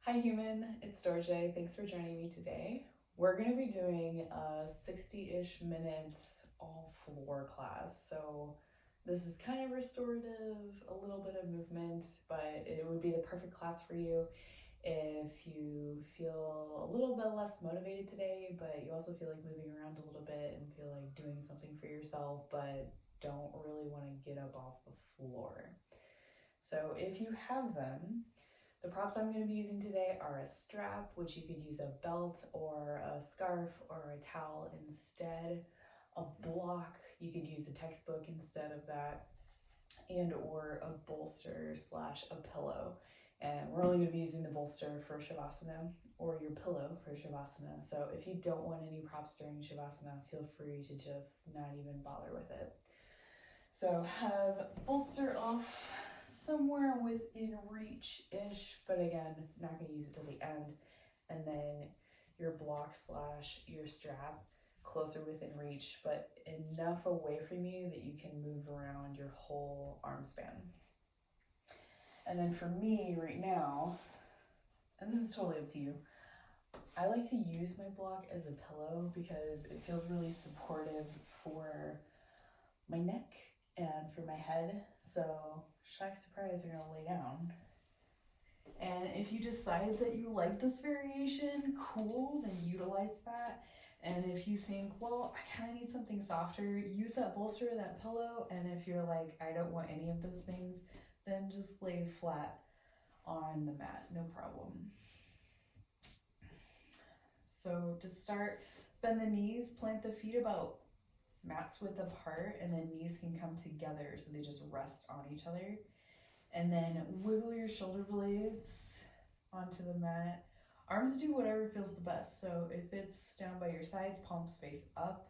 Hi human, it's Dorje. Thanks for joining me today. We're going to be doing a 60-ish minutes all floor class. So this is kind of restorative, a little bit of movement, but it would be the perfect class for you if you feel a little bit less motivated today, but you also feel like moving around a little bit and feel like doing something for yourself, but don't really want to get up off the floor. So if you have them, the props I'm going to be using today are a strap, which you could use a belt or a scarf or a towel instead, a block, you could use a textbook instead of that, and or a bolster slash a pillow. And we're only going to be using the bolster for Shavasana or your pillow for Shavasana. So if you don't want any props during Shavasana, feel free to just not even bother with it. So have bolster off somewhere within reach-ish, but again, not going to use it till the end. And then your block slash your strap closer within reach, but enough away from you that you can move around your whole arm span. And then for me right now, and this is totally up to you, I like to use my block as a pillow because it feels really supportive for my neck and for my head. So shock surprise, you're gonna lay down. And if you decide that you like this variation, cool, then utilize that. And if you think, well, I kind of need something softer, use that bolster or that pillow. And if you're like, I don't want any of those things, then just lay flat on the mat, no problem. So to start, bend the knees, plant the feet about mat's width apart, and then knees can come together so they just rest on each other. And then wiggle your shoulder blades onto the mat. Arms do whatever feels the best. So if it's down by your sides, palms face up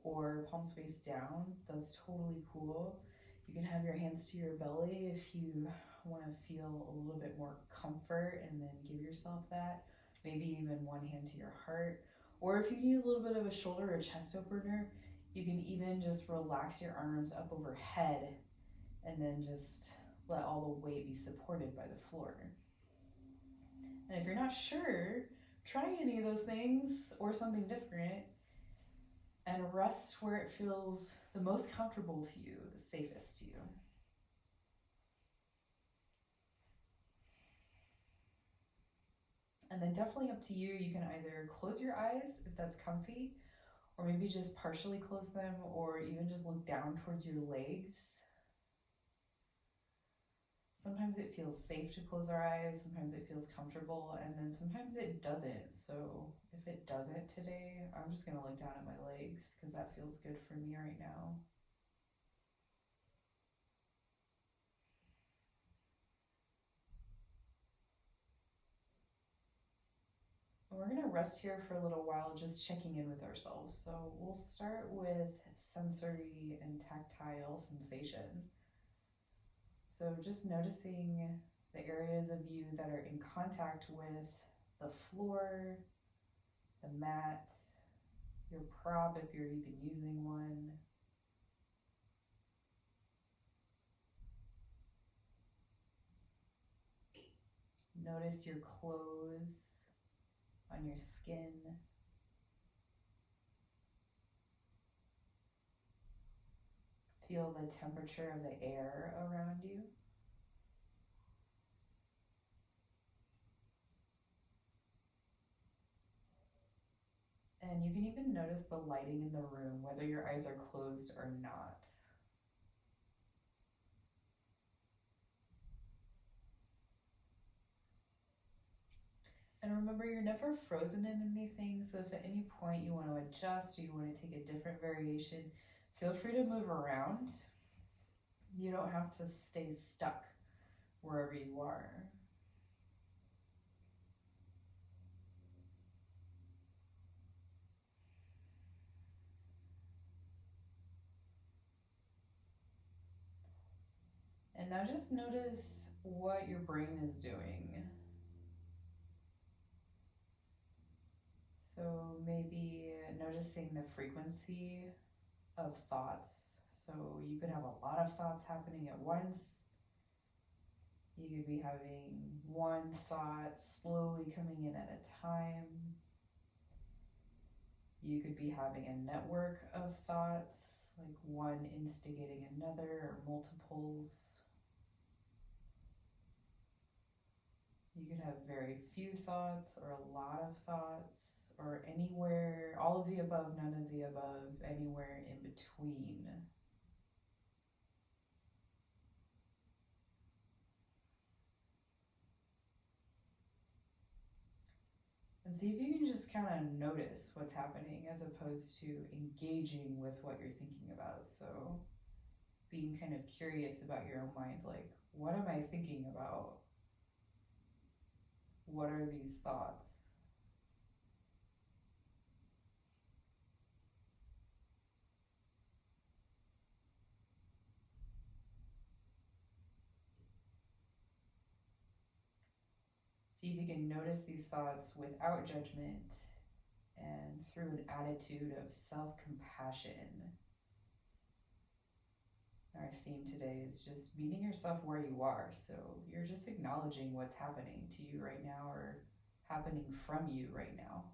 or palms face down, that's totally cool. You can have your hands to your belly if you want to feel a little bit more comfort, and then give yourself that. Maybe even one hand to your heart. Or if you need a little bit of a shoulder or chest opener, you can even just relax your arms up overhead and then just let all the weight be supported by the floor. And if you're not sure, try any of those things or something different and rest where it feels the most comfortable to you, the safest to you. And then definitely up to you, you can either close your eyes if that's comfy, or maybe just partially close them, or even just look down towards your legs. Sometimes it feels safe to close our eyes, sometimes it feels comfortable, and then sometimes it doesn't. So if it doesn't today, I'm just gonna look down at my legs because that feels good for me right now. And we're gonna rest here for a little while, just checking in with ourselves. So we'll start with sensory and tactile sensation. So just noticing the areas of you that are in contact with the floor, the mat, your prop if you're even using one. Notice your clothes on your skin. Feel the temperature of the air around you. And you can even notice the lighting in the room, whether your eyes are closed or not. And remember, you're never frozen in anything, so if at any point you want to adjust or you want to take a different variation, feel free to move around. You don't have to stay stuck wherever you are. And now just notice what your brain is doing. So maybe noticing the frequency of thoughts. So you could have a lot of thoughts happening at once. You could be having one thought slowly coming in at a time. You could be having a network of thoughts, like one instigating another or multiples. You could have very few thoughts or a lot of thoughts or anywhere, all of the above, none of the above, anywhere in between. And see if you can just kind of notice what's happening as opposed to engaging with what you're thinking about. So being kind of curious about your own mind, like, what am I thinking about? What are these thoughts? See if you can notice these thoughts without judgment and through an attitude of self-compassion. Our theme today is just meeting yourself where you are. So you're just acknowledging what's happening to you right now or happening from you right now.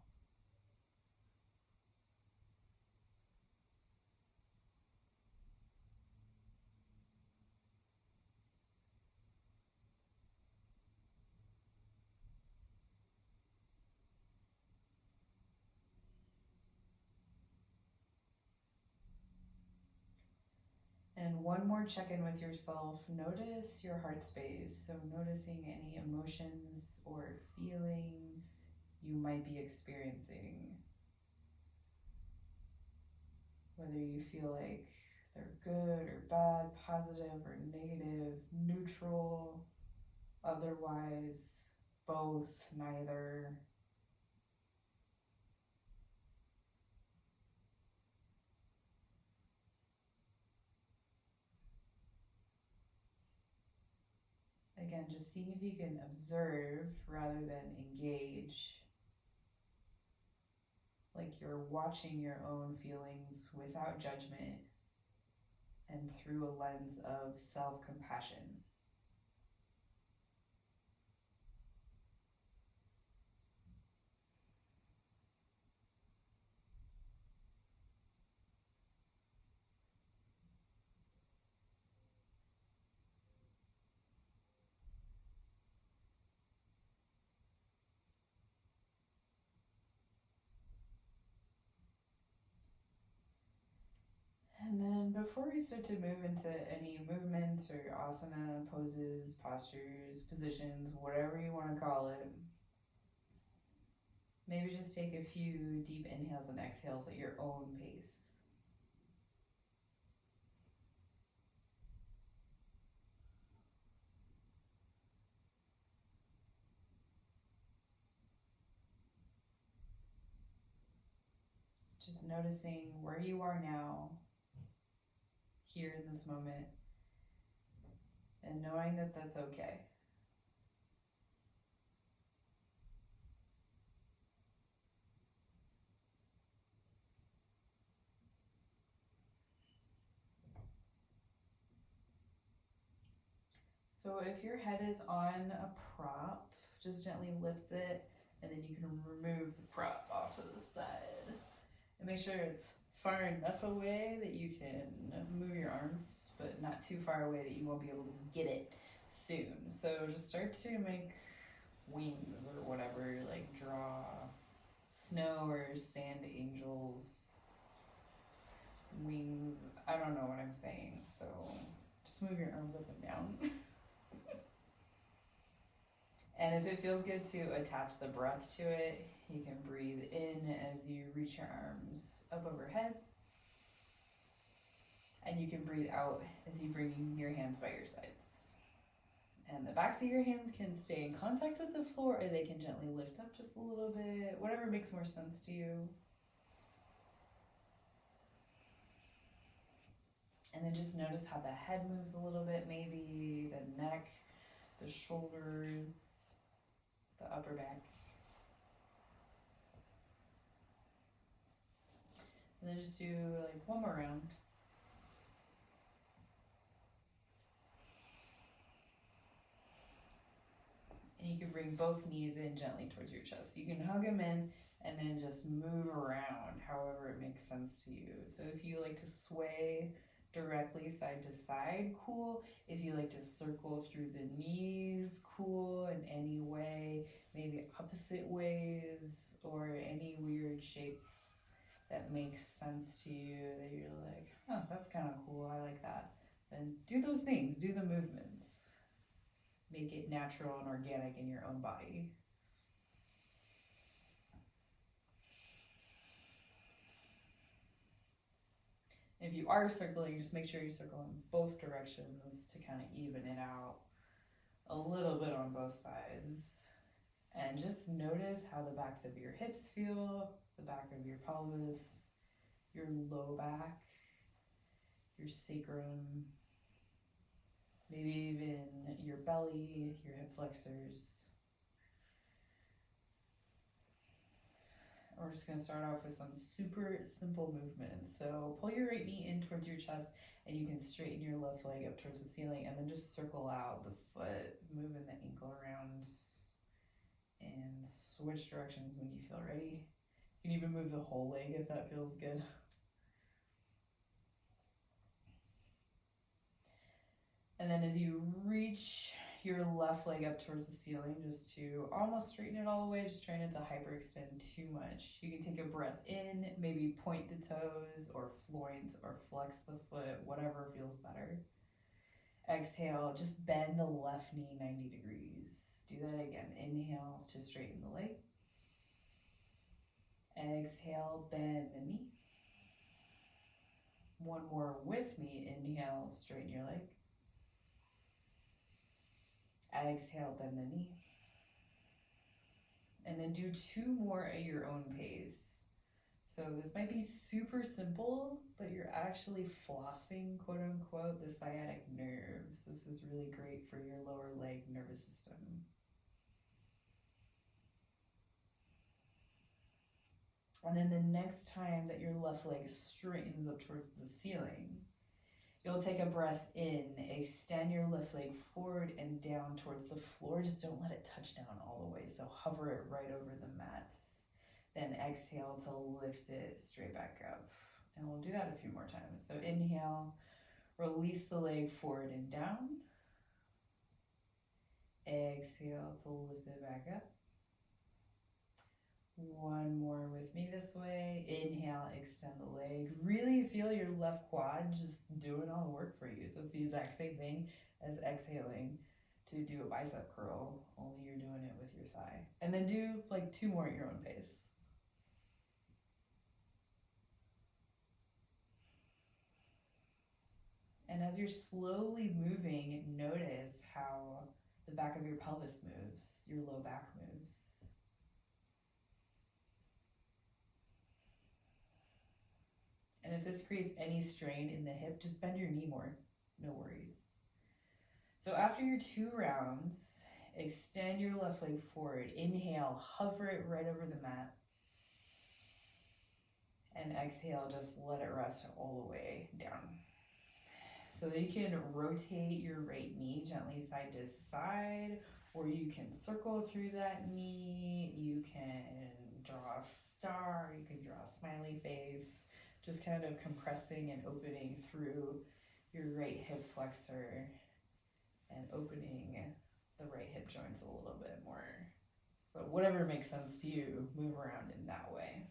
And one more check-in with yourself. Notice your heart space. So noticing any emotions or feelings you might be experiencing. Whether you feel like they're good or bad, positive or negative, neutral, otherwise, both, neither. Again, just seeing if you can observe rather than engage. Like you're watching your own feelings without judgment and through a lens of self-compassion. And then before we start to move into any movement or asana, poses, postures, positions, whatever you want to call it, maybe just take a few deep inhales and exhales at your own pace. Just noticing where you are now, here in this moment, and knowing that that's okay. So if your head is on a prop, just gently lift it, and then you can remove the prop off to the side. And make sure it's far enough away that you can move your arms, but not too far away that you won't be able to get it soon. So just start to make wings or whatever, like draw snow or sand angels wings. I don't know what I'm saying, so just move your arms up and down. And if it feels good to attach the breath to it, you can breathe in as you reach your arms up overhead. And you can breathe out as you bring your hands by your sides. And the backs of your hands can stay in contact with the floor, or they can gently lift up just a little bit, whatever makes more sense to you. And then just notice how the head moves a little bit, maybe the neck, the shoulders, the upper back. And then just do like one more round. bring both knees in gently towards your chest. You can hug them in and then just move around however it makes sense to you. So if you like to sway directly side to side, cool. If you like to circle through the knees, cool, in any way, maybe opposite ways or any weird shapes that make sense to you that you're like, oh, that's kind of cool, I like that. Then do those things, do the movements. Make it natural and organic in your own body. If you are circling, just make sure you circle in both directions to kind of even it out a little bit on both sides. And just notice how the backs of your hips feel, the back of your pelvis, your low back, your sacrum, maybe even your belly, your hip flexors. We're just going to start off with some super simple movements. So pull your right knee in towards your chest, and you can straighten your left leg up towards the ceiling, and then just circle out the foot, moving the ankle around, and switch directions when you feel ready. You can even move the whole leg if that feels good. And then as you reach your left leg up towards the ceiling, just to almost straighten it all the way, just trying not to hyperextend too much. You can take a breath in, maybe point the toes or floint or flex the foot, whatever feels better. Exhale, just bend the left knee 90 degrees. Do that again. Inhale to straighten the leg. Exhale, bend the knee. One more with me. Inhale, straighten your leg. Exhale, bend the knee. And then do 2 more at your own pace. So this might be super simple, but you're actually flossing, quote unquote, the sciatic nerves. This is really great for your lower leg nervous system. And then the next time that your left leg straightens up towards the ceiling, you'll take a breath in, extend your left leg forward and down towards the floor. Just don't let it touch down all the way. So hover it right over the mats. Then exhale to lift it straight back up. And we'll do that a few more times. So inhale, release the leg forward and down. Exhale to lift it back up. One more with me this way. Inhale, extend the leg. Really feel your left quad just doing all the work for you. So it's the exact same thing as exhaling to do a bicep curl, only you're doing it with your thigh. And then do like 2 more at your own pace. And as you're slowly moving, notice how the back of your pelvis moves, your low back moves. And if this creates any strain in the hip, just bend your knee more, no worries. So after your 2 rounds, extend your left leg forward. Inhale, hover it right over the mat. And exhale, just let it rest all the way down. So that you can rotate your right knee gently side to side, or you can circle through that knee. You can draw a star, you can draw a smiley face, just kind of compressing and opening through your right hip flexor and opening the right hip joints a little bit more. So whatever makes sense to you, move around in that way.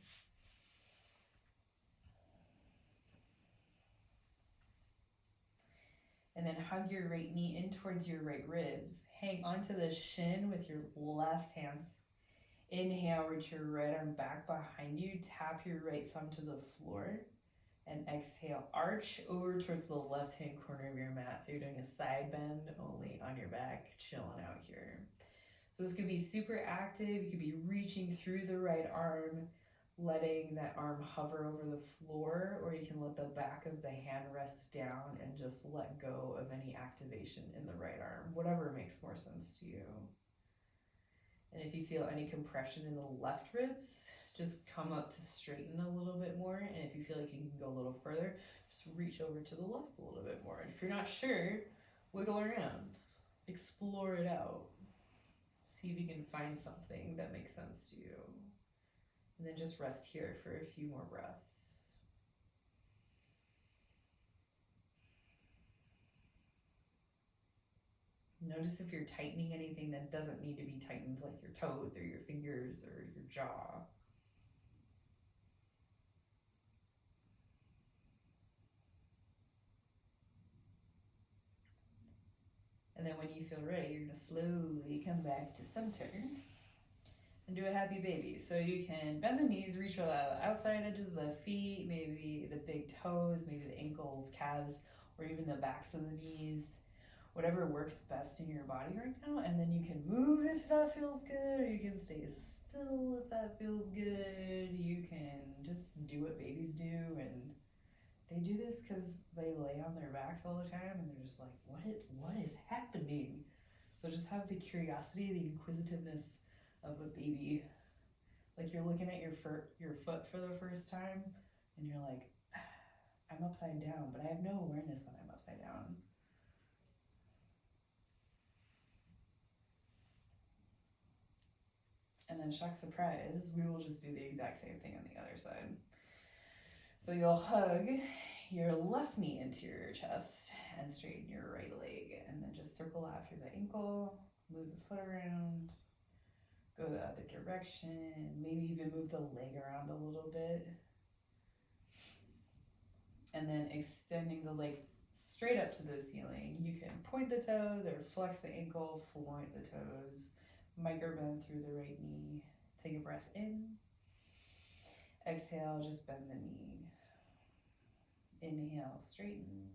And then hug your right knee in towards your right ribs. Hang onto the shin with your left hands. Inhale, reach your right arm back behind you. Tap your right thumb to the floor. And exhale, arch over towards the left-hand corner of your mat. So you're doing a side bend only on your back, chilling out here. So this could be super active. You could be reaching through the right arm, letting that arm hover over the floor, or you can let the back of the hand rest down and just let go of any activation in the right arm, whatever makes more sense to you. And if you feel any compression in the left ribs, just come up to straighten a little bit more. And if you feel like you can go a little further, just reach over to the left a little bit more. And if you're not sure, wiggle around, explore it out. See if you can find something that makes sense to you. And then just rest here for a few more breaths. Notice if you're tightening anything that doesn't need to be tightened, like your toes or your fingers or your jaw. And then when you feel ready, you're going to slowly come back to center and do a happy baby. So you can bend the knees, reach for the outside edges of the feet, maybe the big toes, maybe the ankles, calves, or even the backs of the knees. Whatever works best in your body right now. And then you can move if that feels good, or you can stay still if that feels good. You can just do what babies do, and they do this because they lay on their backs all the time and they're just like, what is happening? So just have the curiosity, the inquisitiveness of a baby. Like you're looking at your foot for the first time and you're like, I'm upside down, but I have no awareness that I'm upside down. And then shock surprise, we will just do the exact same thing on the other side. So you'll hug your left knee into your chest and straighten your right leg. And then just circle out through the ankle, move the foot around, go the other direction, maybe even move the leg around a little bit. And then extending the leg straight up to the ceiling. You can point the toes or flex the ankle, point the toes, micro bend through the right knee. Take a breath in. Exhale, just bend the knee. Inhale, straighten.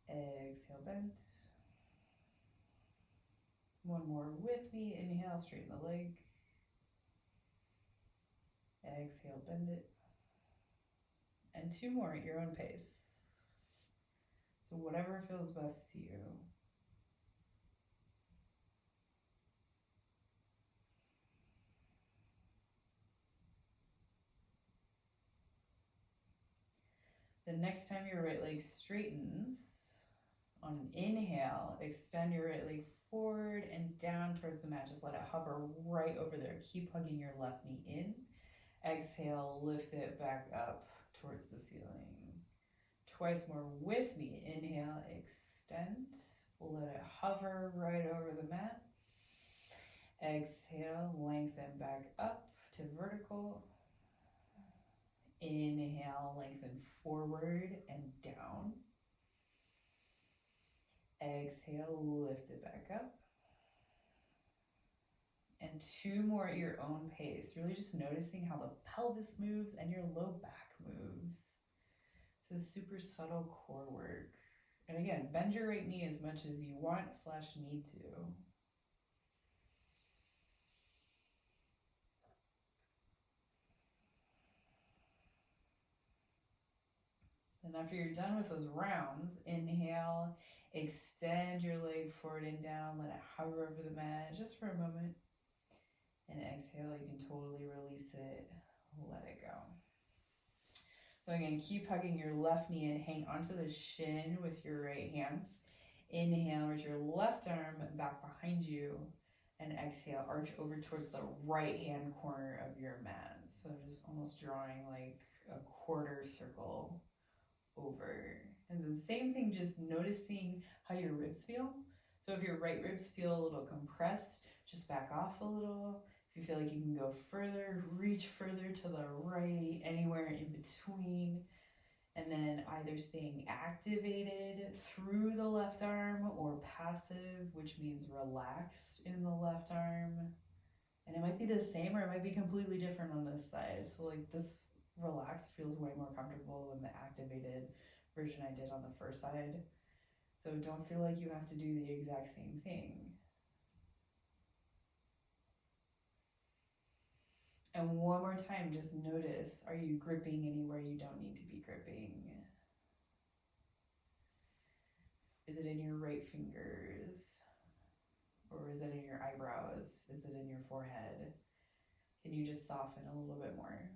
Exhale, bend. One more with me. Inhale, straighten the leg. Exhale, bend it. And two more at your own pace. So whatever feels best to you. The next time your right leg straightens, on an inhale, extend your right leg forward and down towards the mat. Just let it hover right over there. Keep hugging your left knee in. Exhale, lift it back up towards the ceiling. Twice more with me. Inhale, extend. Let it hover right over the mat. Exhale, lengthen back up to vertical. Inhale, lengthen forward and down. Exhale, lift it back up. And two more at your own pace. Really just noticing how the pelvis moves and your low back moves. So super subtle core work. And again, bend your right knee as much as you want / need to. And after you're done with those rounds, inhale, extend your leg forward and down, let it hover over the mat just for a moment. And exhale, you can totally release it, let it go. So again, keep hugging your left knee and hang onto the shin with your right hands. Inhale, reach your left arm back behind you. And exhale, arch over towards the right hand corner of your mat. So just almost drawing like a quarter circle over. And then same thing, just noticing how your ribs feel. So if your right ribs feel a little compressed, just back off a little. If you feel like you can go further, reach further to the right, anywhere in between. And then either staying activated through the left arm or passive, which means relaxed in the left arm. And it might be the same or it might be completely different on this side. So like this relaxed feels way more comfortable than the activated version I did on the first side. So don't feel like you have to do the exact same thing. And one more time, just notice, are you gripping anywhere you don't need to be gripping? Is it in your right fingers? Or is it in your eyebrows? Is it in your forehead? Can you just soften a little bit more?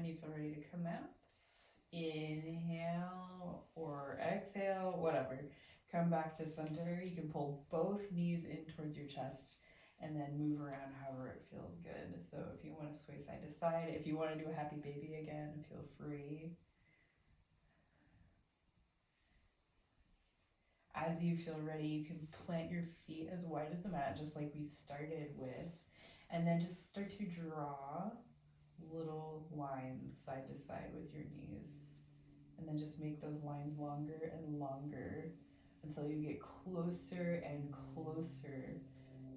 When you feel ready to come out, inhale or exhale, whatever. Come back to center. You can pull both knees in towards your chest and then move around however it feels good. So if you want to sway side to side, if you want to do a happy baby again, feel free. As you feel ready, you can plant your feet as wide as the mat, just like we started with. And then just start to draw little lines side to side with your knees. And then just make those lines longer and longer until you get closer and closer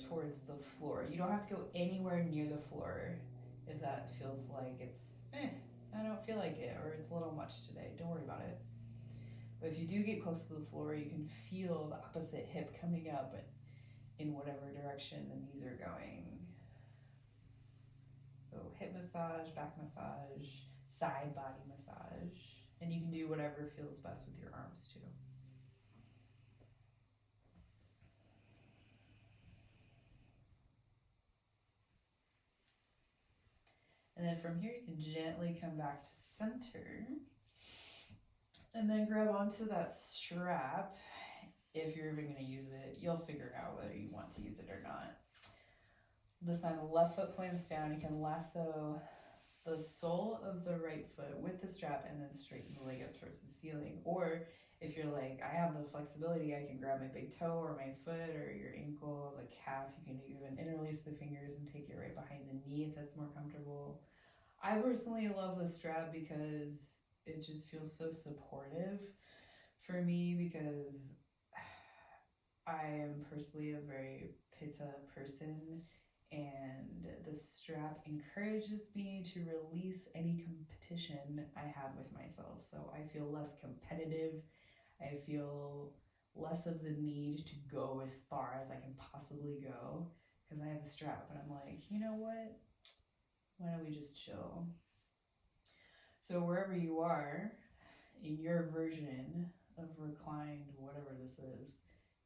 towards the floor. You don't have to go anywhere near the floor if that feels like it's, I don't feel like it, or it's a little much today. Don't worry about it. But if you do get close to the floor, you can feel the opposite hip coming up in whatever direction the knees are going. So hip massage, back massage, side body massage, and you can do whatever feels best with your arms too. And then from here, you can gently come back to center and then grab onto that strap. If you're even going to use it, you'll figure out whether you want to use it or not. This time, the left foot plants down. You can lasso the sole of the right foot with the strap and then straighten the leg up towards the ceiling. Or if you're like, I have the flexibility, I can grab my big toe or my foot or your ankle, the calf. You can even interlace the fingers and take it right behind the knee if that's more comfortable. I personally love the strap because it just feels so supportive for me, because I am personally a very pitta person, and the strap encourages me to release any competition I have with myself. So I feel less competitive. I feel less of the need to go as far as I can possibly go because I have the strap. And I'm like, you know what? Why don't we just chill? So wherever you are in your version of reclined, whatever this is,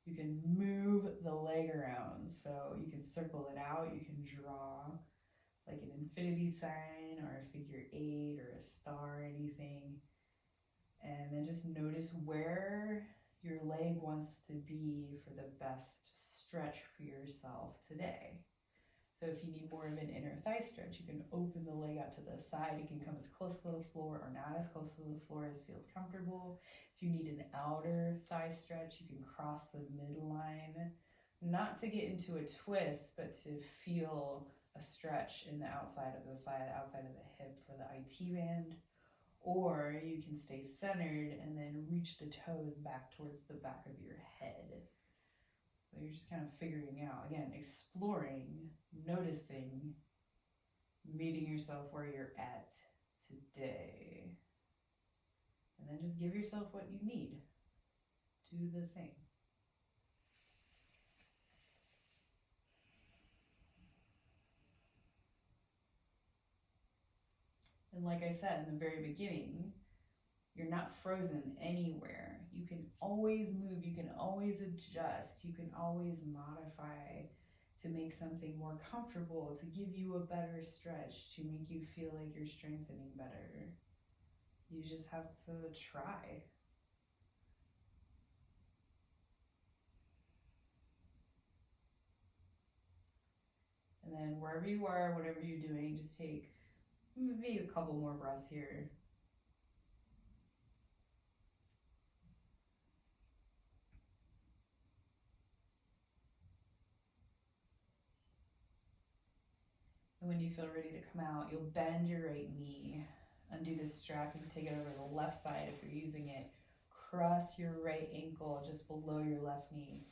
you can move the leg around. So you can circle it out, you can draw like an infinity sign or a figure 8 or a star, anything. And then just notice where your leg wants to be for the best stretch for yourself today. So if you need more of an inner thigh stretch, you can open the leg out to the side. You can come as close to the floor or not as close to the floor as feels comfortable. If you need an outer thigh stretch, you can cross the midline, not to get into a twist, but to feel a stretch in the outside of the thigh, the outside of the hip for the IT band. Or you can stay centered and then reach the toes back towards the back of your head. So you're just kind of figuring out, again, exploring, noticing, meeting yourself where you're at today. And then just give yourself what you need. Do the thing. And like I said in the very beginning, you're not frozen anywhere. You can always move, you can always adjust, you can always modify to make something more comfortable, to give you a better stretch, to make you feel like you're strengthening better. You just have to try. And then wherever you are, whatever you're doing, just take maybe a couple more breaths here. And when you feel ready to come out, you'll bend your right knee, undo the strap, you can take it over the left side if you're using it. Cross your right ankle just below your left knee,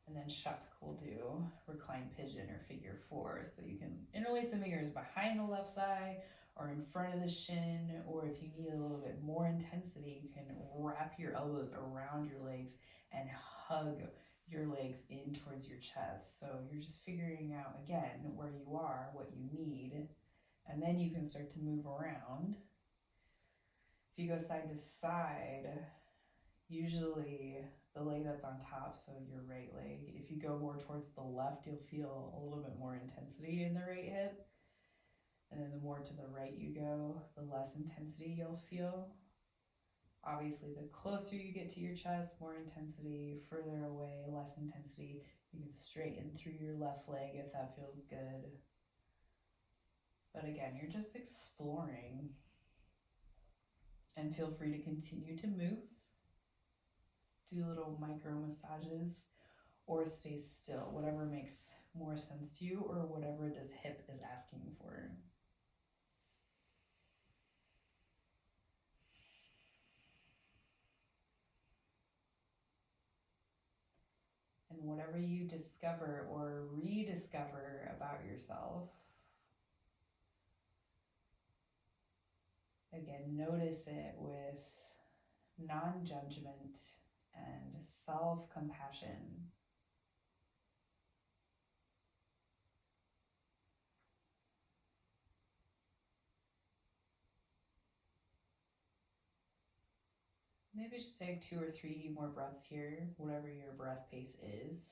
and then shak will do reclined pigeon or figure 4. So you can interlace the fingers behind the left thigh or in front of the shin, or if you need a little bit more intensity, you can wrap your elbows around your legs and hug your legs in towards your chest. So you're just figuring out, again, where you are, what you need, and then you can start to move around. If you go side to side, usually the leg that's on top, so your right leg, if you go more towards the left, you'll feel a little bit more intensity in the right hip. And then the more to the right you go, the less intensity you'll feel. Obviously, the closer you get to your chest, more intensity. Further away, less intensity. You can straighten through your left leg if that feels good. But again, you're just exploring. And feel free to continue to move. Do little micro massages or stay still, whatever makes more sense to you or whatever this hip is asking for. And whatever you discover or rediscover about yourself, again, notice it with non-judgment and self-compassion. Maybe just take 2 or 3 more breaths here, whatever your breath pace is.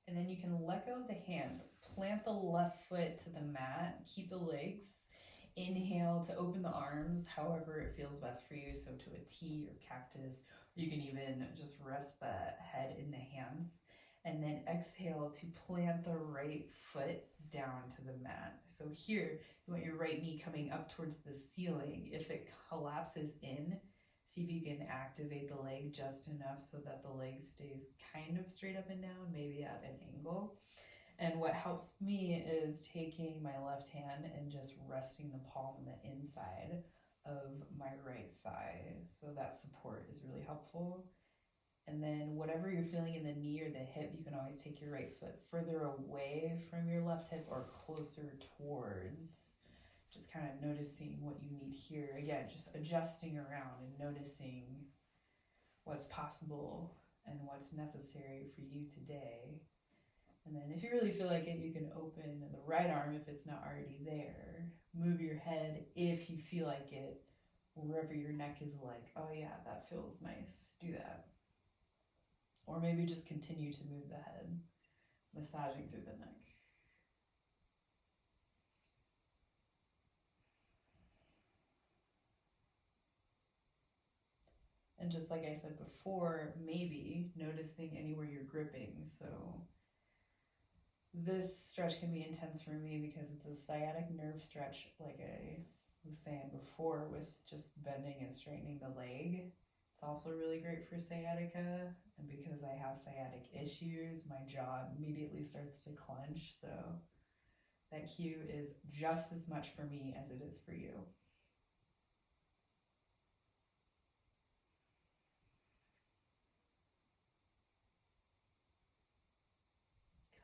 And then you can let go of the hands. Plant the left foot to the mat. Keep the legs. Inhale to open the arms, however it feels best for you. So to a T or cactus. You can even just rest the head in the hands. And then exhale to plant the right foot down to the mat. So here, you want your right knee coming up towards the ceiling. If it collapses in, see if you can activate the leg just enough so that the leg stays kind of straight up and down, maybe at an angle. And what helps me is taking my left hand and just resting the palm on the inside of my right thigh. So that support is really helpful. And then whatever you're feeling in the knee or the hip, you can always take your right foot further away from your left hip or closer towards. Just kind of noticing what you need here. Again, just adjusting around and noticing what's possible and what's necessary for you today. And then if you really feel like it, you can open the right arm if it's not already there. Move your head if you feel like it, wherever your neck is like, oh yeah, that feels nice. Do that. Or maybe just continue to move the head, massaging through the neck. And just like I said before, maybe noticing anywhere you're gripping. So this stretch can be intense for me because it's a sciatic nerve stretch, like I was saying before, with just bending and straightening the leg. It's also really great for sciatica, and because I have sciatic issues, my jaw immediately starts to clench, so that cue is just as much for me as it is for you.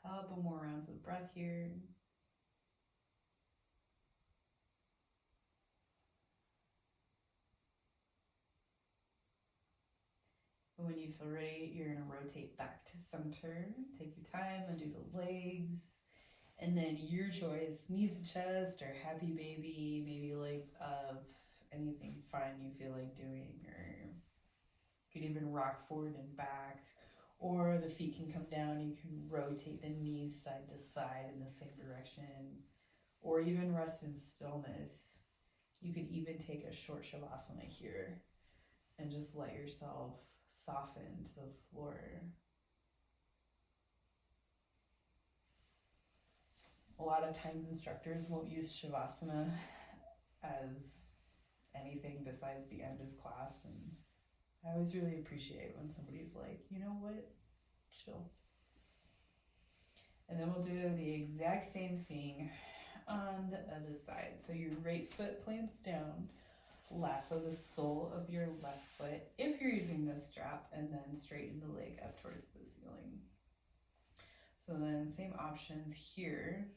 Couple more rounds of breath here. And when you feel ready, you're going to rotate back to center. Take your time and do the legs. And then your choice, knees to chest or happy baby, maybe legs up, anything fun you feel like doing. Or you could even rock forward and back. Or the feet can come down, you can rotate the knees side to side in the same direction. Or even rest in stillness. You could even take a short shavasana here and just let yourself soften to the floor. A lot of times instructors won't use shavasana as anything besides the end of class, and I always really appreciate when somebody's like, you know what, chill. And then we'll do the exact same thing on the other side. So your right foot plants down, lasso the sole of your left foot if you're using this strap, and then straighten the leg up towards the ceiling. So then same options here.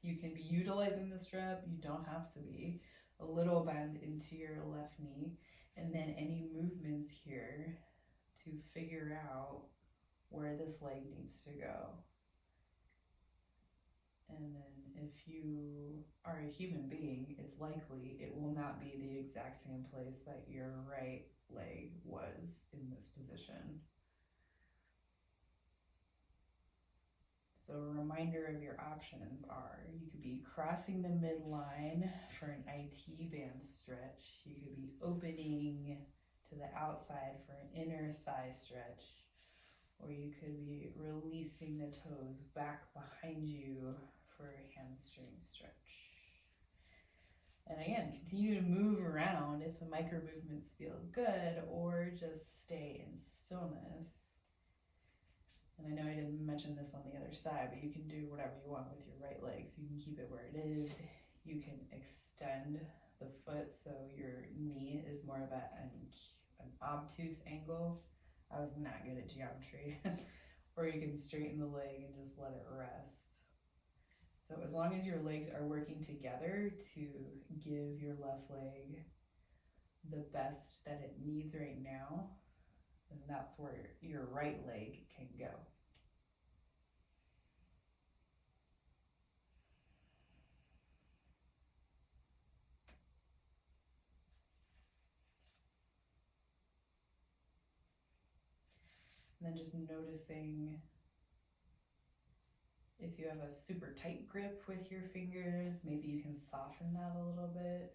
You can be utilizing the strap, you don't have to be. A little bend into your left knee, and then any movements here to figure out where this leg needs to go. And then if you are a human being, it's likely it will not be the exact same place that your right leg was in this position. So a reminder of your options are, you could be crossing the midline for an IT band stretch. You could be opening to the outside for an inner thigh stretch. Or you could be releasing the toes back behind you for a hamstring stretch. And again, continue to move around if the micro movements feel good, or just stay in stillness. And I know I didn't mention this on the other side, but you can do whatever you want with your right leg. So you can keep it where it is. You can extend the foot so your knee is more of an obtuse angle. I was not good at geometry. Or you can straighten the leg and just let it rest. So as long as your legs are working together to give your left leg the best that it needs right now, then that's where your right leg can go. And then just noticing if you have a super tight grip with your fingers, maybe you can soften that a little bit.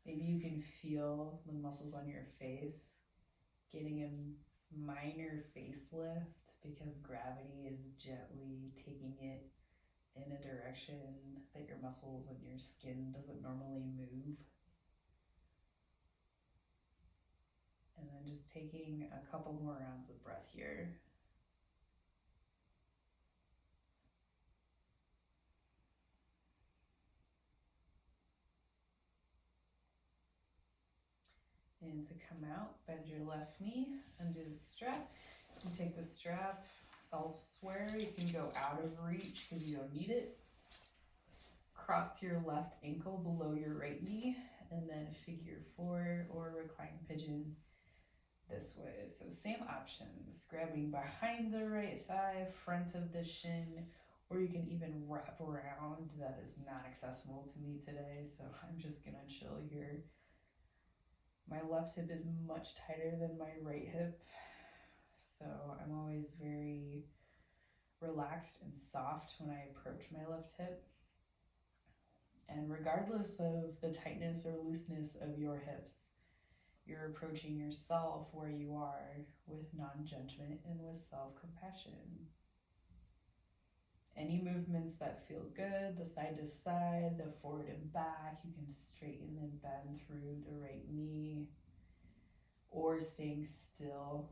Maybe you can feel the muscles on your face getting a minor facelift because gravity is gently taking it in a direction that your muscles and your skin doesn't normally move. And then just taking a couple more rounds of breath here. And to come out, bend your left knee, undo the strap. You take the strap elsewhere. You can go out of reach because you don't need it. Cross your left ankle below your right knee, and then figure four or recline pigeon this way. So same options, grabbing behind the right thigh, front of the shin, or you can even wrap around. That is not accessible to me today, so I'm just gonna chill here. My left hip is much tighter than my right hip, so I'm always very relaxed and soft when I approach my left hip. And regardless of the tightness or looseness of your hips, you're approaching yourself where you are with non-judgment and with self-compassion. Any movements that feel good, the side to side, the forward and back, you can straighten and bend through the right knee, or staying still.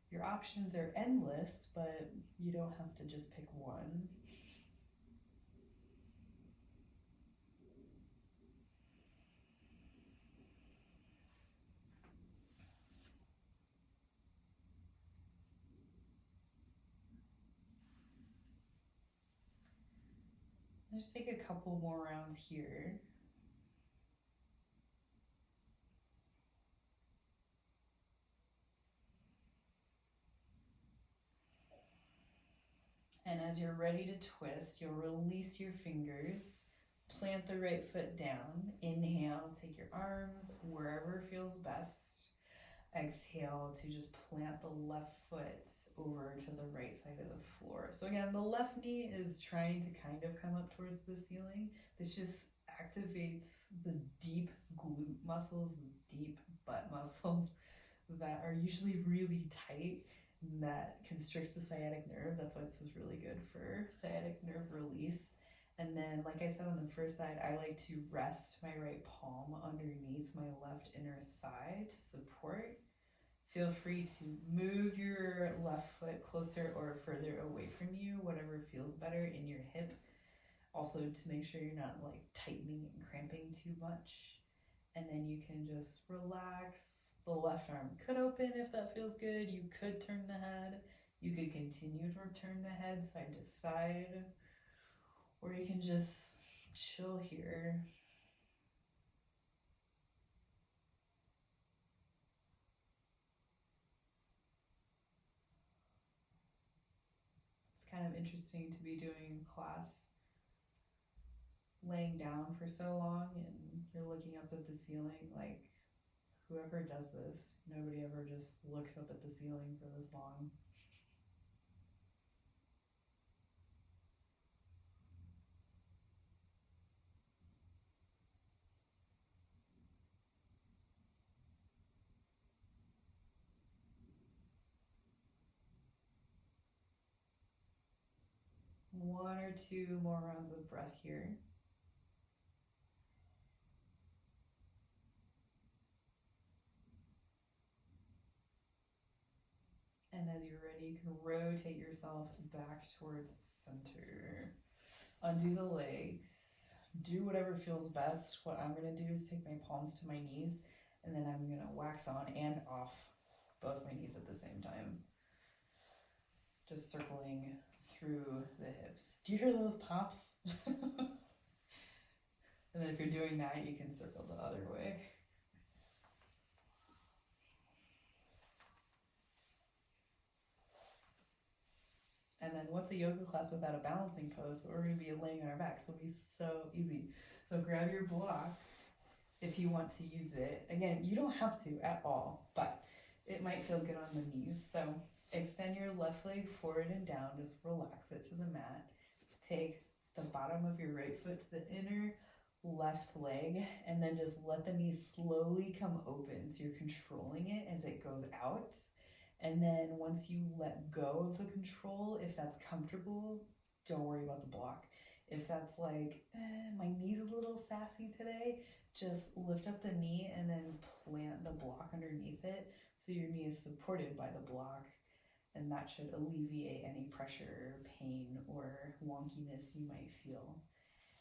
Your options are endless, but you don't have to just pick one. Just take a couple more rounds here. And as you're ready to twist, you'll release your fingers, plant the right foot down, inhale, take your arms wherever feels best. Exhale to just plant the left foot over to the right side of the floor. So again, the left knee is trying to kind of come up towards the ceiling. This just activates the deep glute muscles, deep butt muscles that are usually really tight, and that constricts the sciatic nerve. That's why this is really good for sciatic nerve release. And then, like I said on the first side, I like to rest my right palm underneath my left inner thigh to support. Feel free to move your left foot closer or further away from you, whatever feels better in your hip. Also to make sure you're not like tightening and cramping too much. And then you can just relax. The left arm could open if that feels good. You could turn the head. You could continue to turn the head side to side. Or you can just chill here. It's kind of interesting to be doing class laying down for so long and you're looking up at the ceiling. Like, whoever does this, nobody ever just looks up at the ceiling for this long. 2 more rounds of breath here. And as you're ready, you can rotate yourself back towards center. Undo the legs. Do whatever feels best. What I'm going to do is take my palms to my knees, and then I'm going to wax on and off both my knees at the same time. Just circling through the hips. Do you hear those pops? And then if you're doing that, you can circle the other way. And then what's a yoga class without a balancing pose? But we're going to be laying on our backs. It'll be so easy. So grab your block if you want to use it. Again, you don't have to at all, but it might feel good on the knees. So extend your left leg forward and down. Just relax it to the mat. Take the bottom of your right foot to the inner left leg, and then just let the knee slowly come open. So you're controlling it as it goes out. And then once you let go of the control, if that's comfortable, don't worry about the block. If that's like, my knee's a little sassy today, just lift up the knee and then plant the block underneath it so your knee is supported by the block. And that should alleviate any pressure, pain, or wonkiness you might feel.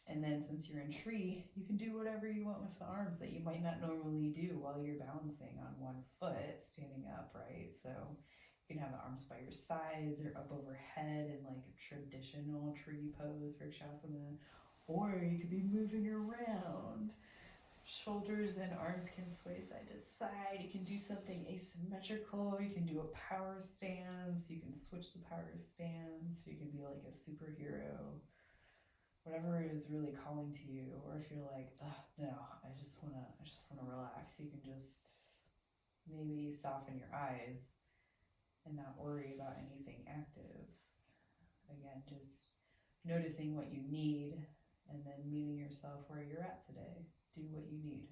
And then since you're in tree, you can do whatever you want with the arms that you might not normally do while you're balancing on one foot, standing up, right? So you can have the arms by your sides or up overhead in like a traditional tree pose, Vrikshasana, or you could be moving around. Shoulders and arms can sway side to side. You can do something asymmetrical. You can do a power stance. You can switch the power stance. You can be like a superhero. Whatever is really calling to you, or if you're like, no, I just wanna relax, you can just maybe soften your eyes and not worry about anything active. Again, just noticing what you need and then meeting yourself where you're at today. Do what you need.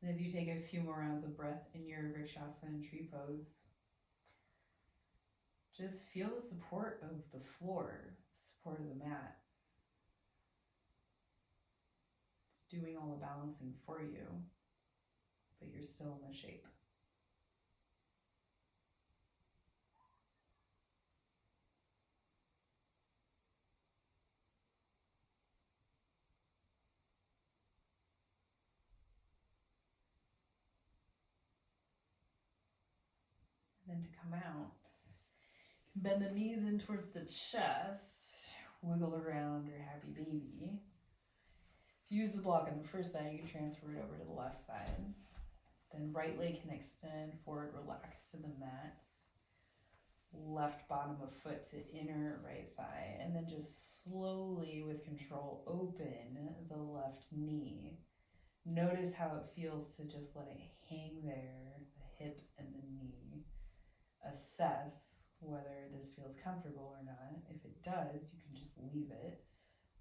And as you take a few more rounds of breath in your Vrikshasana tree pose, just feel the support of the floor, support of the mat. It's doing all the balancing for you, but you're still in the shape. Then to come out, you can bend the knees in towards the chest, wiggle around your happy baby. If you use the block on the first side, you can transfer it over to the left side. Then right leg can extend forward, relax to the mat. Left bottom of foot to inner right thigh, and then just slowly with control open the left knee. Notice how it feels to just let it hang there, the hip and the knee. Assess whether this feels comfortable or not. If it does, you can just leave it.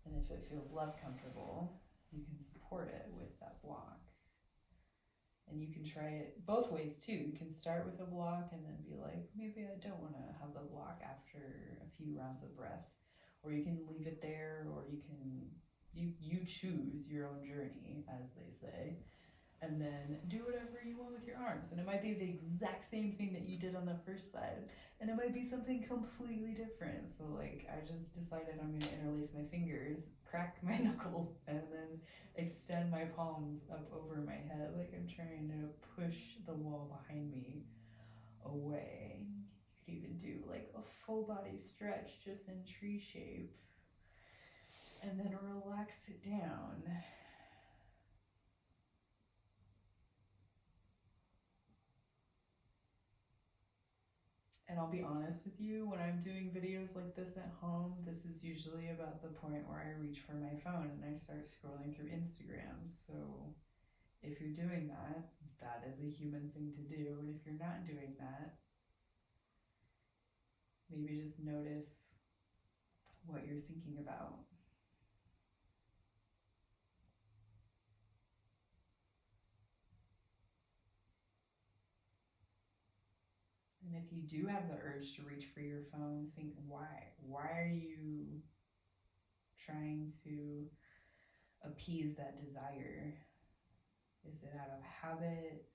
And if it feels less comfortable, you can support it with that block. And you can try it both ways too. You can start with a block and then be like, maybe I don't want to have the block after a few rounds of breath. Or you can leave it there, or you choose your own journey, as they say. And then do whatever you want with your arms. And it might be the exact same thing that you did on the first side. And it might be something completely different. So like, I just decided I'm gonna interlace my fingers, crack my knuckles, and then extend my palms up over my head. Like I'm trying to push the wall behind me away. You could even do like a full body stretch just in tree shape. And then relax it down. And I'll be honest with you, when I'm doing videos like this at home, this is usually about the point where I reach for my phone and I start scrolling through Instagram. So if you're doing that, that is a human thing to do. And if you're not doing that, maybe just notice what you're thinking about. if you do have the urge to reach for your phone, think why? Why are you trying to appease that desire? Is it out of habit?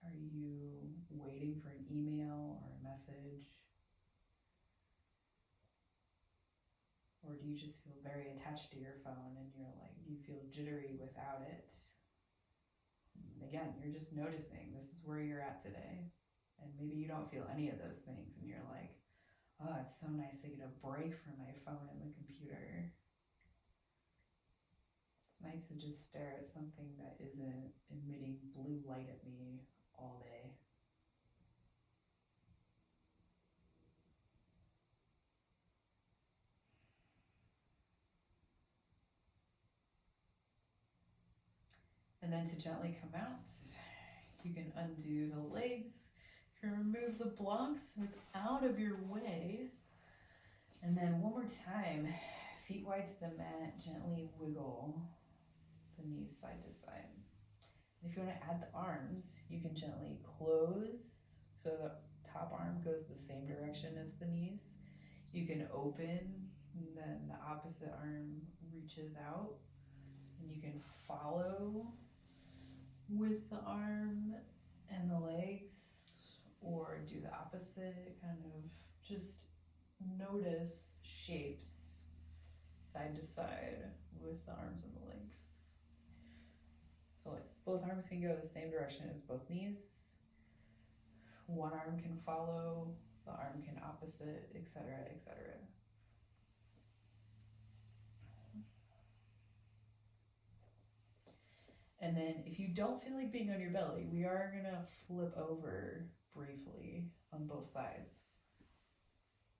Are you waiting for an email or a message? Or do you just feel very attached to your phone and you feel jittery without it? And again, you're just noticing this is where you're at today. And maybe you don't feel any of those things and you're like, oh, it's so nice to get a break from my phone and the computer. It's nice to just stare at something that isn't emitting blue light at me all day. And then to gently come out, you can undo the legs, you can remove the blocks so it's out of your way. And then one more time, feet wide to the mat, gently wiggle the knees side to side. And if you want to add the arms, you can gently close so the top arm goes the same direction as the knees. You can open, and then the opposite arm reaches out, and you can follow with the arm and the legs, or do the opposite, kind of just notice shapes side to side with the arms and the legs. So like both arms can go the same direction as both knees. One arm can follow, the arm can opposite, etc., etc. And then if you don't feel like being on your belly, we are gonna flip over briefly on both sides.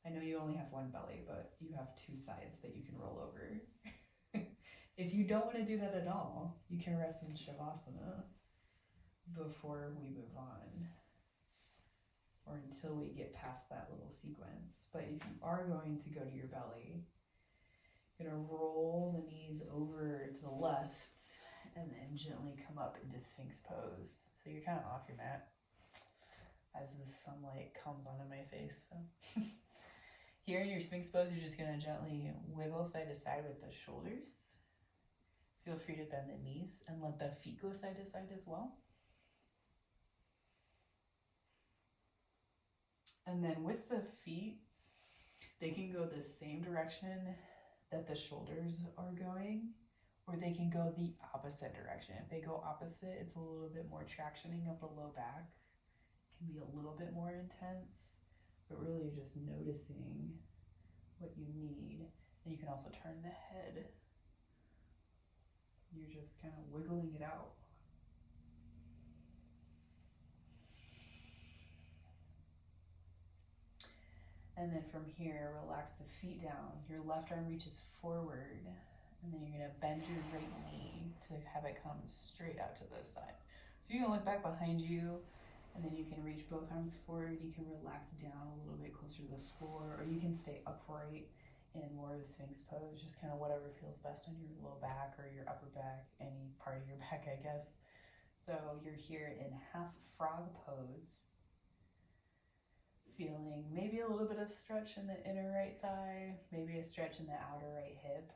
I know you only have one belly, but you have two sides that you can roll over. If you don't want to do that at all, you can rest in Shavasana before we move on, or until we get past that little sequence. But if you are going to go to your belly, you're gonna roll the knees over to the left and then gently come up into Sphinx pose. So you're kind of off your mat as the sunlight comes onto my face. So here in your Sphinx pose, you're just gonna gently wiggle side to side with the shoulders. Feel free to bend the knees and let the feet go side to side as well. And then with the feet, they can go the same direction that the shoulders are going, or they can go the opposite direction. If they go opposite, it's a little bit more tractioning of the low back. It can be a little bit more intense, but really just noticing what you need. And you can also turn the head. You're just kind of wiggling it out. And then from here, relax the feet down. Your left arm reaches forward, and then you're gonna bend your right knee to have it come straight out to the side. So you can look back behind you, and then you can reach both arms forward. You can relax down a little bit closer to the floor, or you can stay upright in more of a Sphinx pose, just kind of whatever feels best on your low back or your upper back, any part of your back, I guess. So you're here in half frog pose, feeling maybe a little bit of stretch in the inner right thigh, maybe a stretch in the outer right hip.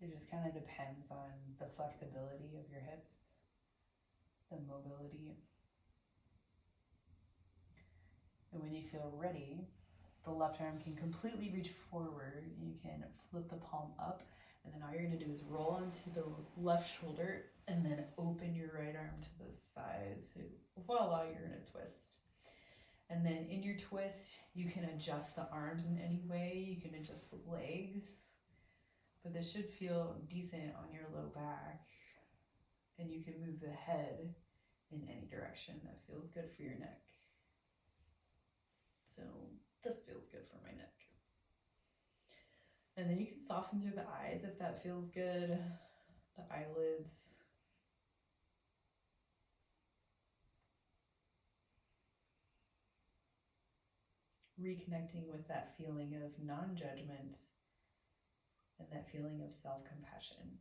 It just kind of depends on the flexibility of your hips, the mobility. And when you feel ready, the left arm can completely reach forward. You can flip the palm up, and then all you're gonna do is roll onto the left shoulder and then open your right arm to the side. So voila, you're in a twist. And then in your twist, you can adjust the arms in any way. You can adjust the legs, but this should feel decent on your low back. And you can move the head in any direction that feels good for your neck. So this feels good for my neck. And then you can soften through the eyes if that feels good, the eyelids. Reconnecting with that feeling of non-judgment and that feeling of self-compassion.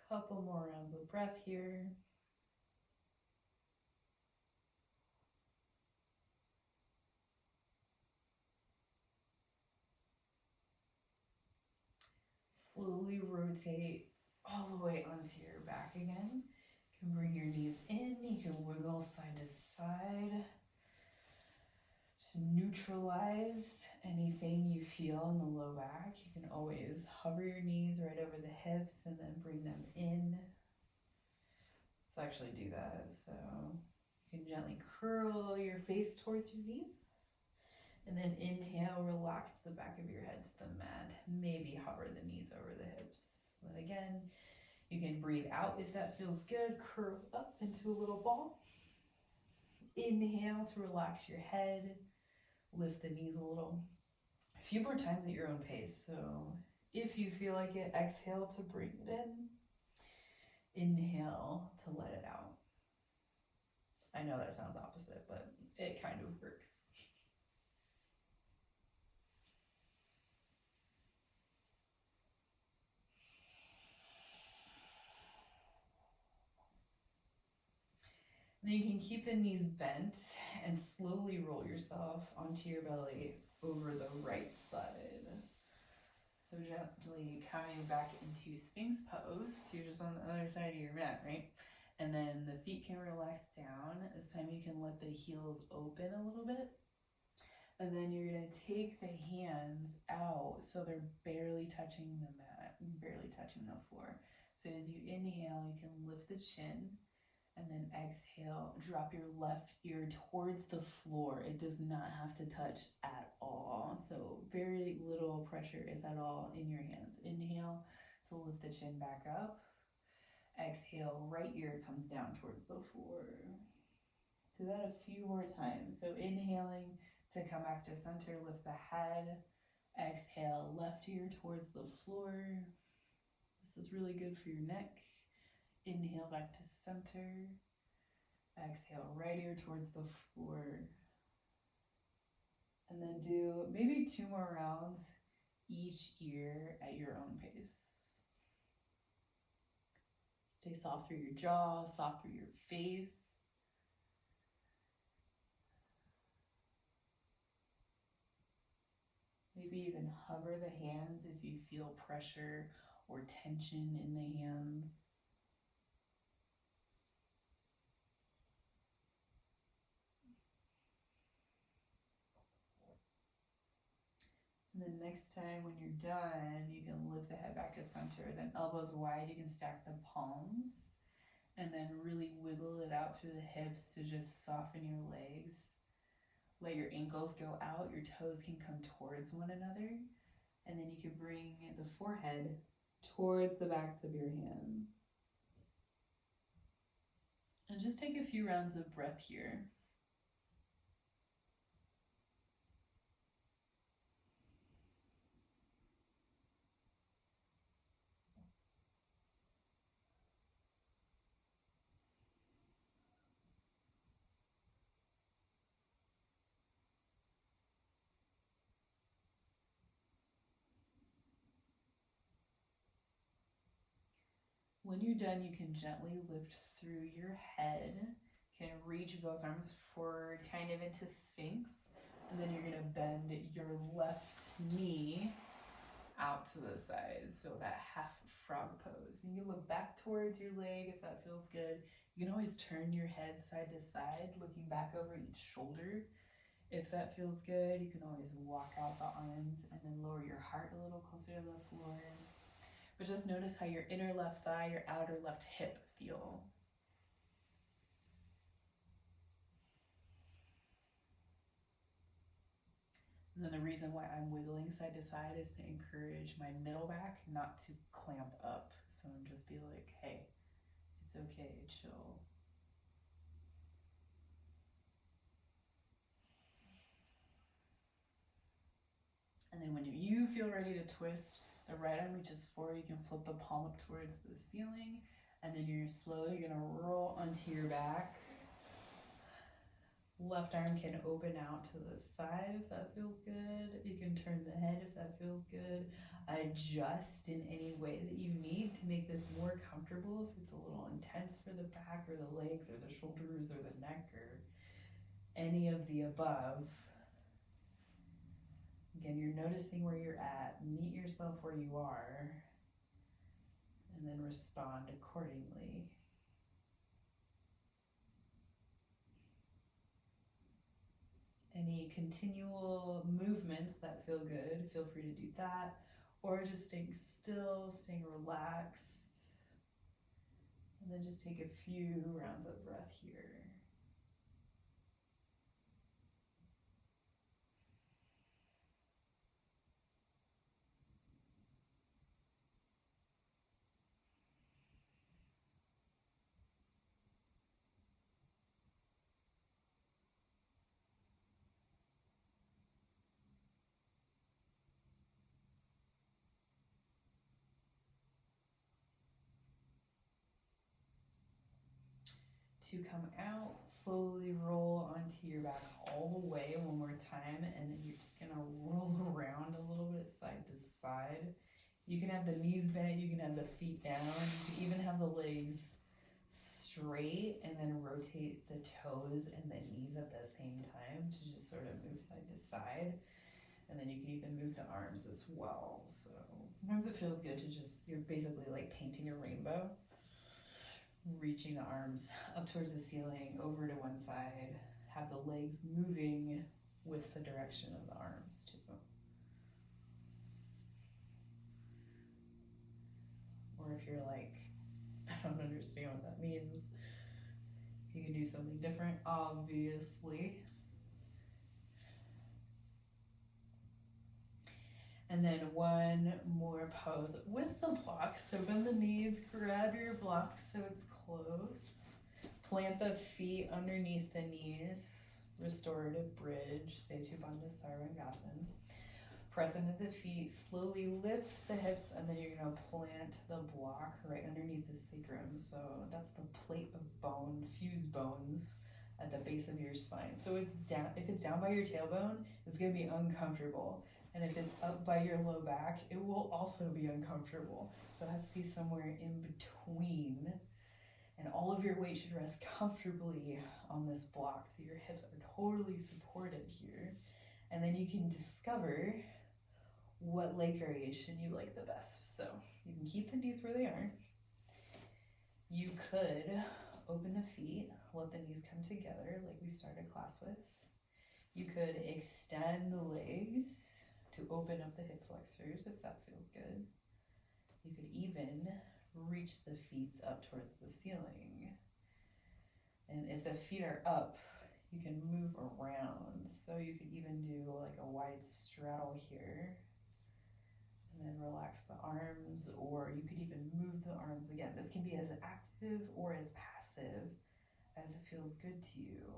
Couple more rounds of breath here. Slowly rotate all the way onto your back again. You can bring your knees in, you can wiggle side to side. Just neutralize anything you feel in the low back. You can always hover your knees right over the hips and then bring them in. Let's actually do that. So you can gently curl your face towards your knees. And then inhale, relax the back of your head to the mat. Maybe hover the knees over the hips. Then again, you can breathe out if that feels good. Curl up into a little ball. Inhale to relax your head. Lift the knees a little. A few more times at your own pace. So if you feel like it, exhale to bring it in. Inhale to let it out. I know that sounds opposite, but it kind of works. Then you can keep the knees bent and slowly roll yourself onto your belly over the right side. So gently coming back into Sphinx pose. You're just on the other side of your mat, right? And then the feet can relax down. This time you can let the heels open a little bit. And then you're gonna take the hands out so they're barely touching the mat, barely touching the floor. So as you inhale, you can lift the chin. And then exhale, drop your left ear towards the floor. It does not have to touch at all. So very little pressure, if at all, in your hands. Inhale, so lift the chin back up. Exhale, right ear comes down towards the floor. Do that a few more times. So inhaling to come back to center, lift the head. Exhale, left ear towards the floor. This is really good for your neck. Inhale back to center. Exhale, right ear towards the floor. And then do maybe 2 more rounds each ear at your own pace. Stay soft through your jaw, soft through your face. Maybe even hover the hands if you feel pressure or tension in the hands. And then next time when you're done, you can lift the head back to center, then elbows wide, you can stack the palms, and then really wiggle it out through the hips to just soften your legs. Let your ankles go out, your toes can come towards one another, and then you can bring the forehead towards the backs of your hands. And just take a few rounds of breath here. When you're done, you can gently lift through your head. You can reach both arms forward, kind of into Sphinx. And then you're gonna bend your left knee out to the side, so that half frog pose. You can look back towards your leg if that feels good. You can always turn your head side to side, looking back over each shoulder. If that feels good, you can always walk out the arms and then lower your heart a little closer to the floor. But just notice how your inner left thigh, your outer left hip feel. And then the reason why I'm wiggling side to side is to encourage my middle back not to clamp up. So I'm just be like, hey, it's okay, chill. And then when you feel ready to twist, the right arm reaches forward, you can flip the palm up towards the ceiling, and then you're slowly gonna roll onto your back. Left arm can open out to the side if that feels good. You can turn the head if that feels good. Adjust in any way that you need to make this more comfortable. If it's a little intense for the back or the legs or the shoulders or the neck or any of the above. Again, you're noticing where you're at. Meet yourself where you are and then respond accordingly. Any continual movements that feel good, feel free to do that. Or just staying still, staying relaxed. And then just take a few rounds of breath here. To come out, slowly roll onto your back all the way one more time, and then you're just gonna roll around a little bit side to side. You can have the knees bent, you can have the feet down, you can even have the legs straight and then rotate the toes and the knees at the same time to just sort of move side to side. And then you can even move the arms as well. So sometimes it feels good to just, you're basically like painting a rainbow. Reaching the arms up towards the ceiling, over to one side, have the legs moving with the direction of the arms too. Or if you're like, I don't understand what that means, you can do something different, obviously. And then one more pose with the block. So bend the knees, grab your block so it's close. Plant the feet underneath the knees. Restorative bridge, Setubandha Sarvangasana. Press into the feet, slowly lift the hips, and then you're gonna plant the block right underneath the sacrum. So that's the plate of bone, fused bones at the base of your spine. So it's down, if it's down by your tailbone, it's gonna be uncomfortable. And if it's up by your low back, it will also be uncomfortable. So it has to be somewhere in between. And all of your weight should rest comfortably on this block. So your hips are totally supported here. And then you can discover what leg variation you like the best. So you can keep the knees where they are. You could open the feet, let the knees come together like we started class with. You could extend the legs to open up the hip flexors if that feels good. You could even reach the feet up towards the ceiling. And if the feet are up, you can move around. So you could even do like a wide straddle here and then relax the arms, or you could even move the arms again. This can be as active or as passive as it feels good to you.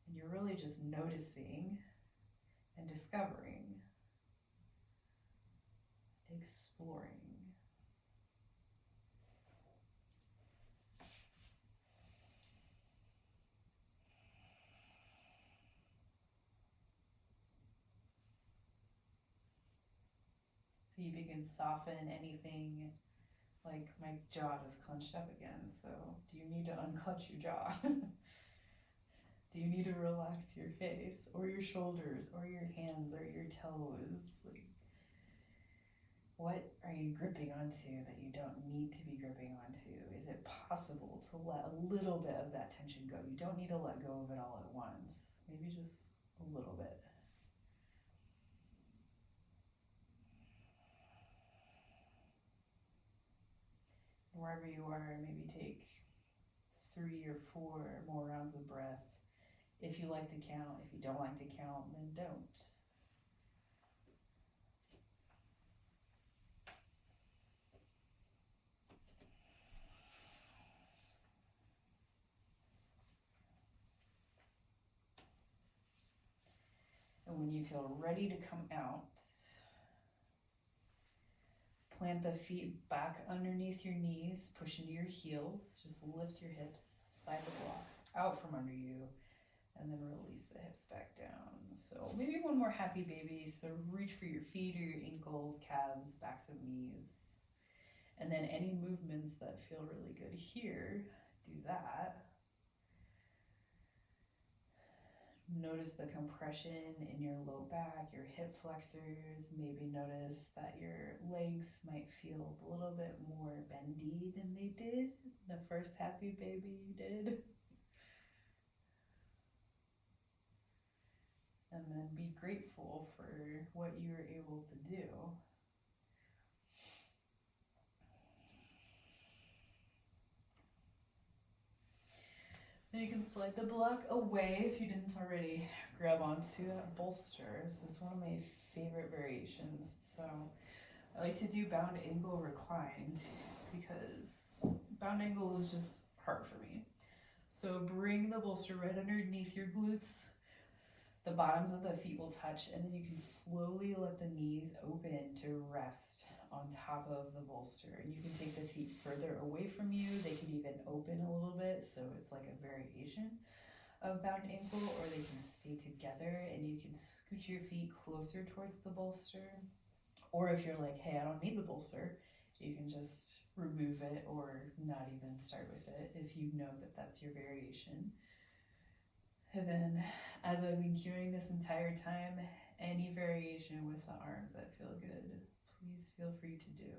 And you're really just noticing and discovering, exploring. So you begin soften anything, like my jaw just clenched up again. So do you need to unclench your jaw? Do you need to relax your face or your shoulders or your hands or your toes? Like, what are you gripping onto that you don't need to be gripping onto? Is it possible to let a little bit of that tension go? You don't need to let go of it all at once. Maybe just a little bit. Wherever you are, maybe take 3 or 4 more rounds of breath. If you like to count, if you don't like to count, then don't. And when you feel ready to come out, plant the feet back underneath your knees, push into your heels, just lift your hips, slide the block out from under you, and hips back down. So maybe one more happy baby. So reach for your feet or your ankles, calves, backs of knees. And then any movements that feel really good here, do that. Notice the compression in your low back, your hip flexors. Maybe notice that your legs might feel a little bit more bendy than they did the first happy baby you did. And then be grateful for what you were able to do. Then you can slide the block away if you didn't already grab onto that bolster. This is one of my favorite variations. So I like to do bound angle reclined because bound angle is just hard for me. So bring the bolster right underneath your glutes. The bottoms of the feet will touch, and then you can slowly let the knees open to rest on top of the bolster. And you can take the feet further away from you. They can even open a little bit, so it's like a variation of bound ankle, or they can stay together and you can scoot your feet closer towards the bolster. Or if you're like, hey, I don't need the bolster, you can just remove it or not even start with it if you know that that's your variation. And then, as I've been cueing this entire time, any variation with the arms that feel good, please feel free to do.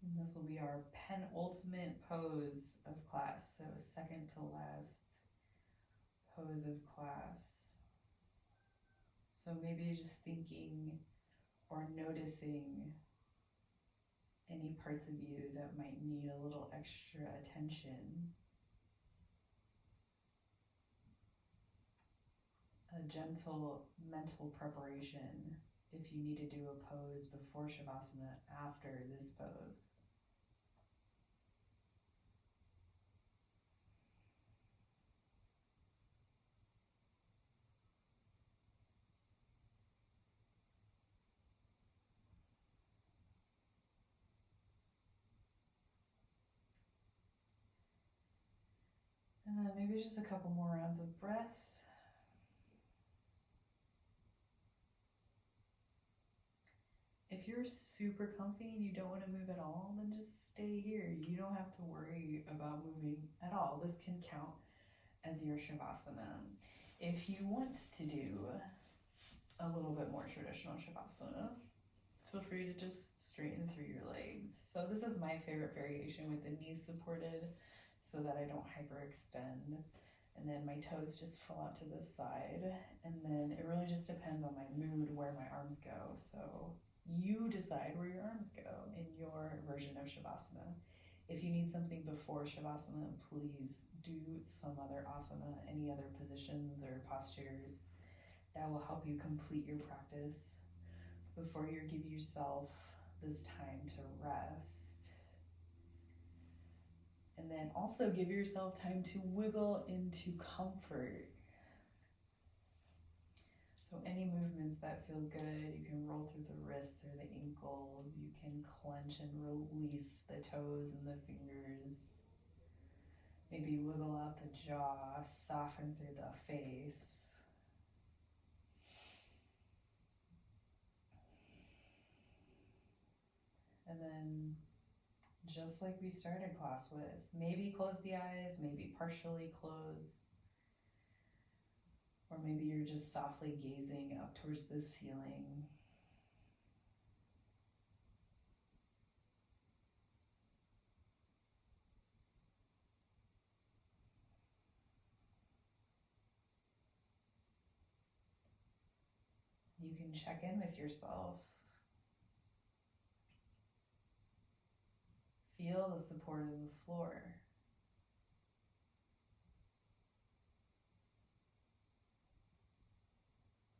And this will be our penultimate pose of class, so second to last pose of class. So maybe just thinking or noticing any parts of you that might need a little extra attention. A gentle mental preparation if you need to do a pose before Shavasana after this pose. And then maybe just a couple more rounds of breath. If you're super comfy and you don't want to move at all, then just stay here. You don't have to worry about moving at all. This can count as your Shavasana. If you want to do a little bit more traditional Shavasana, feel free to just straighten through your legs. So this is my favorite variation with the knees supported so that I don't hyperextend. And then my toes just fall out to the side. And then it really just depends on my mood where my arms go. So you decide where your arms go in your version of Shavasana. If you need something before Shavasana, please do some other asana, any other positions or postures that will help you complete your practice before you give yourself this time to rest. And then also give yourself time to wiggle into comfort. So any movements that feel good, you can roll through the wrists or the ankles, you can clench and release the toes and the fingers. Maybe wiggle out the jaw, soften through the face. And then, just like we started class with, maybe close the eyes, maybe partially close. Or maybe you're just softly gazing up towards the ceiling. You can check in with yourself. Feel the support of the floor.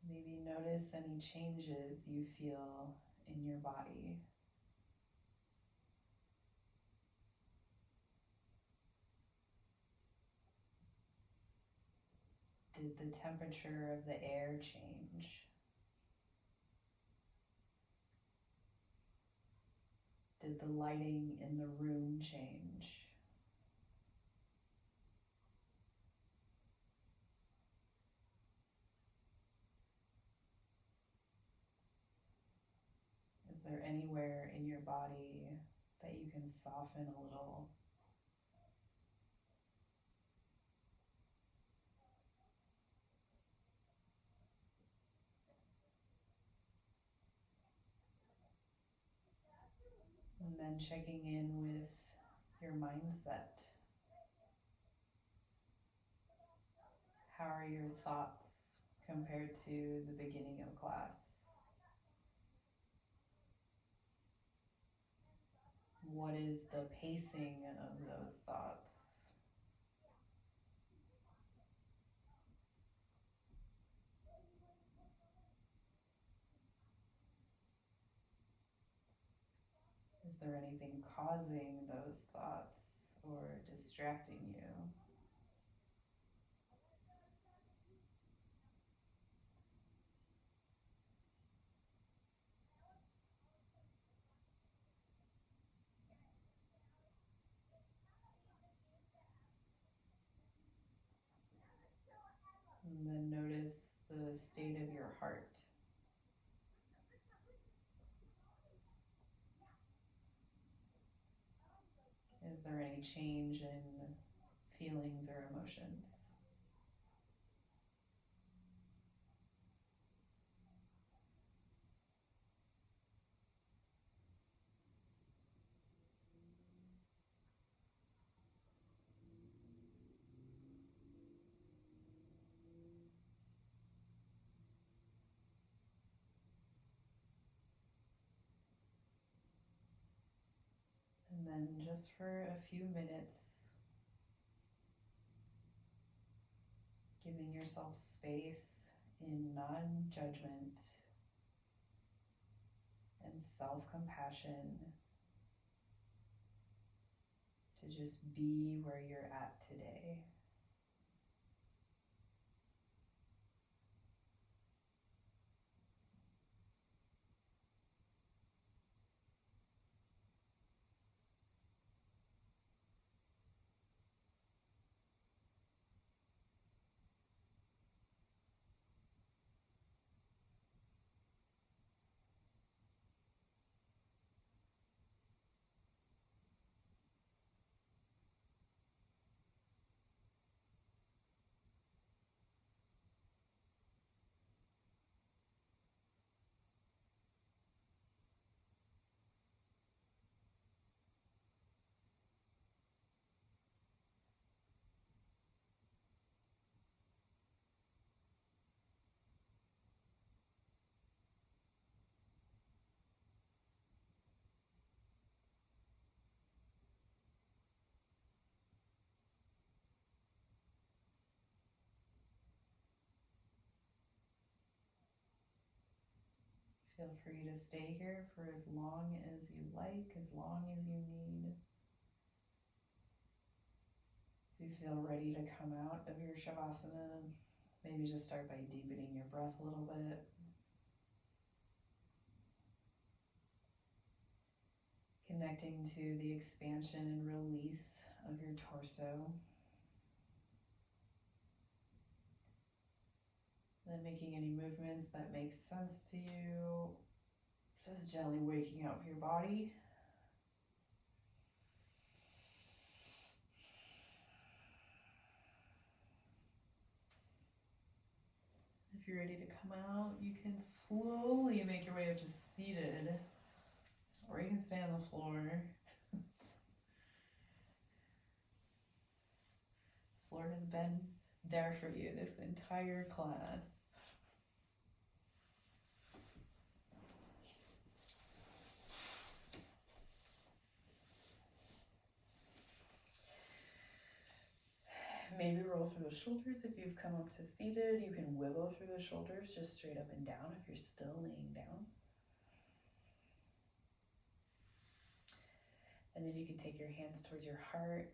Maybe notice any changes you feel in your body. Did the temperature of the air change? Did the lighting in the room change? Is there anywhere in your body that you can soften a little? And then checking in with your mindset. How are your thoughts compared to the beginning of class? What is the pacing of those thoughts? Is there anything causing those thoughts or distracting you? And then notice the state of your heart. Is there any change in feelings or emotions? And then just for a few minutes, giving yourself space in non-judgment and self-compassion to just be where you're at today. Feel free to stay here for as long as you like, as long as you need. If you feel ready to come out of your Shavasana, maybe just start by deepening your breath a little bit. Connecting to the expansion and release of your torso. Then making any movements that make sense to you. Just gently waking up your body. If you're ready to come out, you can slowly make your way up to seated, or you can stay on the floor. Floor has been there for you this entire class. Maybe roll through the shoulders if you've come up to seated. You can wiggle through the shoulders just straight up and down if you're still laying down. And then you can take your hands towards your heart.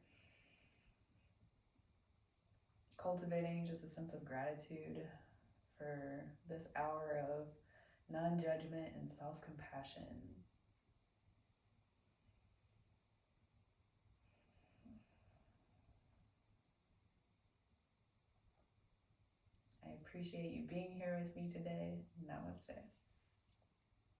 cultivating just a sense of gratitude for this hour of non-judgment and self-compassion. I appreciate you being here with me today. Namaste.